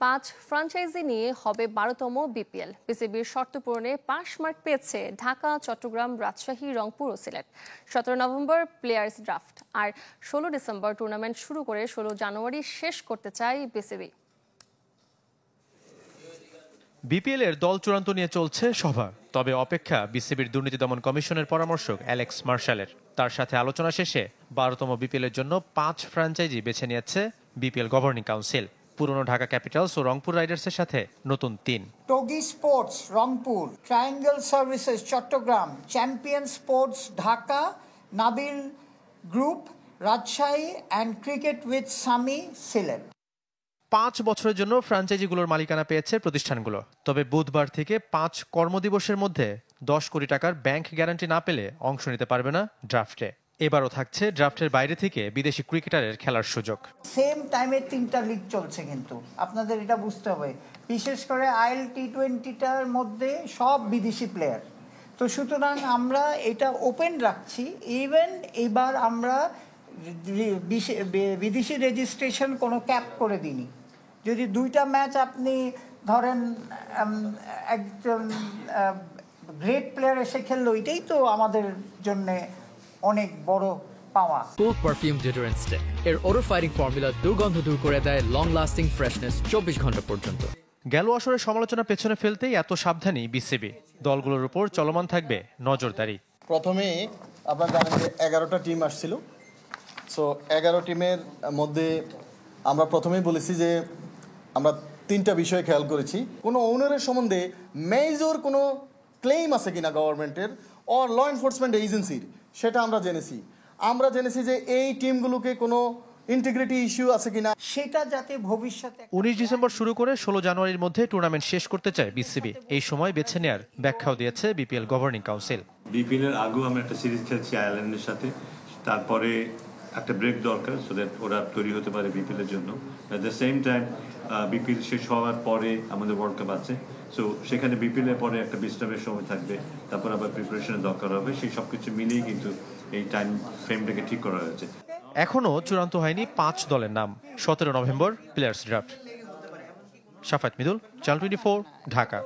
5 franchise নিয়ে হবে 12তম BPL. বিসিবির শর্ত পূরণে পাস মার্ক পেয়েছে ঢাকা, চট্টগ্রাম, রাজশাহী, রংপুর ও সিলেট। 17 নভেম্বর প্লেয়ার্স ড্রাফট আর 16 ডিসেম্বর টুর্নামেন্ট শুরু করে 16 জানুয়ারি শেষ করতে চায় বিসিবি। বিপিএল এর দল চূড়ান্ত নিয়ে চলছে সভা, তবে অপেক্ষা বিসিবির দুর্নীতি দমন কমিশনের পরামর্শক অ্যালেক্স মার্শালের। তার সাথে আলোচনা শেষে 12তম বিপিএল এর জন্য 5 ফ্র্যাঞ্চাইজি বেছে নিয়েছে বিপিএল গভর্নিং কাউন্সিল। পুরনো ঢাকা ক্যাপিটালস ও রংপুর রাইডার্সের সাথে নতুন 3। Toggi sports Rangpur, triangle services Chattogram, champion sports Dhaka, Nabil group Rajshahi and cricket with Sami Sylhet. 5 বছরের জন্য ফ্র্যাঞ্চাইজিগুলোর মালিকানা পেয়েছে প্রতিষ্ঠানগুলো। তবে বুধবার থেকে 5 কর্মদিবসের মধ্যে 10 কোটি টাকার ব্যাংক গ্যারান্টি না পেলে অংশ নিতে পারবে না ড্রাফটে। এবারও থাকছে ড্রাফটের বাইরে থেকে বিদেশি ক্রিকেটারের খেলার সুযোগ। সেম টাইমে 3টা লিগ চলছে, কিন্তু আপনাদের এটা বুঝতে হবে, বিশেষ করে আইএল টি20টার মধ্যে সব বিদেশি প্লেয়ার। তো সুতরাং আমরা এটা ওপেন রাখছি। ইভেন এবার আমরা বিদেশি রেজিস্ট্রেশন কোনো ক্যাপ করে দিইনি। যদি 2টা ম্যাচ আপনি ধরেন একজন গ্রেট প্লেয়ার এসে খেললো, এটাই তো আমাদের জন্য অনেক বড় পাওয়া। কোক পারফিউম ডিওডোরেন্ট স্টিক এর ওডর ফাইটিং ফর্মুলা দুর্গন্ধ দূর করে দেয় লং লাস্টিং ফ্রেশনেস 24 ঘন্টা পর্যন্ত। গেল আসরের সমালোচনা পেছনে ফেলতেই এত সাবধানী বিসিবি। দলগুলোর উপর চলমান থাকবে নজরদারি। প্রথমে আপনারা জানেন যে 11টা টিম আসছিল। সো 11 টিমের মধ্যে আমরা প্রথমেই বলেছি যে আমরা 3টা বিষয় খেয়াল করেছি। কোনো ওনারের সম্বন্ধে মেজর কোনো ক্লেইম আছে কিনা গভর্নমেন্টের অর ল এনফোর্সমেন্ট এজেন্সির, সেটা আমরা জেনেছি। আমরা জেনেছি যে এই টিমগুলোকে কোনো ইন্টিগ্রিটি ইস্যু আছে কিনা, সেটা যাতে ভবিষ্যতে। 19 ডিসেম্বর শুরু করে 16 জানুয়ারির মধ্যে টুর্নামেন্ট শেষ করতে চায় বিসিবি। এই সময় বেছে নেয়ার ব্যাখ্যাও দিয়েছে বিপিএল গভর্নিং কাউন্সিল। বিপিএল এর আগেও আমরা একটা সিরিজ খেলছি আয়ারল্যান্ডের সাথে, তারপরে একটা ব্রেক দরকার সো দ্যাট ওরা তৈরি হতে পারে বিপিএল এর জন্য। At the same time BPL শেষ হওয়ার পরে আমাদের ওয়ার্ল্ড কাপ আছে, সো সেখানে বিপিএল এর পরে একটা বিশ্রামের সময় থাকবে, তারপর আবার প্রিপারেশনের দরকার হবে। সেই সবকিছু মিলিয়ে কিন্তু এই টাইম ফ্রেমটাকে ঠিক করা হয়েছে। এখনো চূড়ান্ত হয়নি 5 দলের নাম। 17 নভেম্বর প্লেয়ার্স ড্রাফট। শাফাত মিদুল, চ্যানেল 24, ঢাকা।